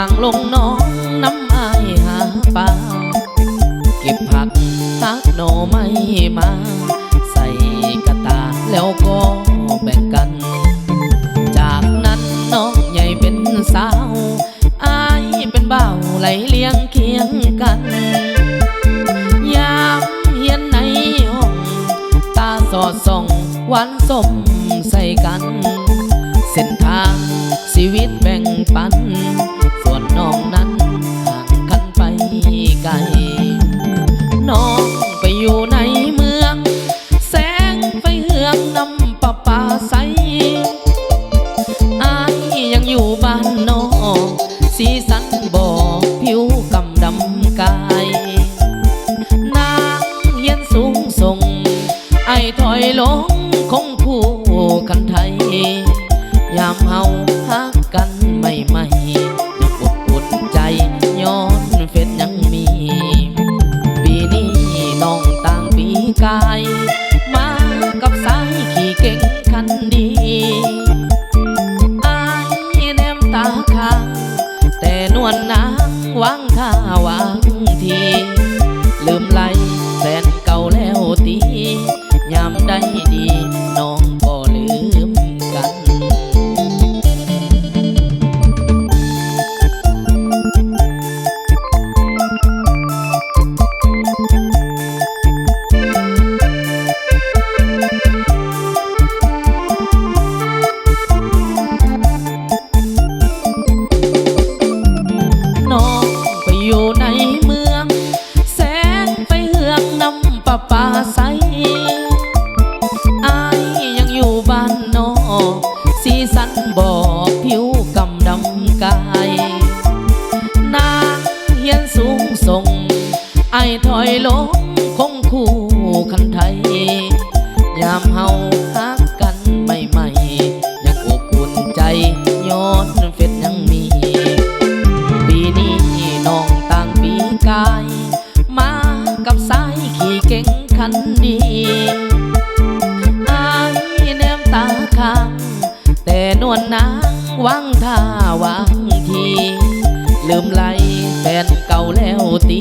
างลงน้องน้ำอายหาปลาเก็บผักหักหน่อไม้มาใส่กระตาแล้วก็แบ่งกันจากนั้นน้องใหญ่เป็นสาวอายเป็นบ่าวไหลเลี้ยงเคียงกันยามเฮียนในห้องตาสอดส่องหวานสมใส่กันเส้นทางชีวิตแบ่งปันส่วนน้องนั้นห่างกันไปไกลน้องไปอยู่ในเมืองแสงไฟเฮืองนำประปาใสอายยังอยู่บ้านนอกสีสันบ่ผิวกำดำกายนางเฮียนสูงส่งไอ้ถอยลงคงคู่กันไทยยามเฮาฮักกันใหม่ๆยังอบอุ่นใจย้อนเฟซยังมีปีนี้น้องต่างปีกายมากับสายขี่เก่งคันดีอายแนมตาค้างแต่นวลนางวางท่าวางทีลืมไหลแฟนเก่าแล้วตียามได้ดีน้องก็ลืมกันน้องไปอยู่ในเมืองแสงไฟเฮืองนำประปาใสอายยังอยู่บ้านนอกสีสันบ่ผิวกำดำกายนางเฮียนสูงส่งไอ้ถอยลงคงคู่คันไทยยามเฮาฮักกันใหม่ๆยังอบอุ่นใจย้อนเฟซยังมีปีนี้น้องต่างปีกายมากับสายขี่เก่งคันดีอายแนมตาค้างแต่นวลนางวางท่าวางทีลืมไหลแฟนเก่าแล้วตี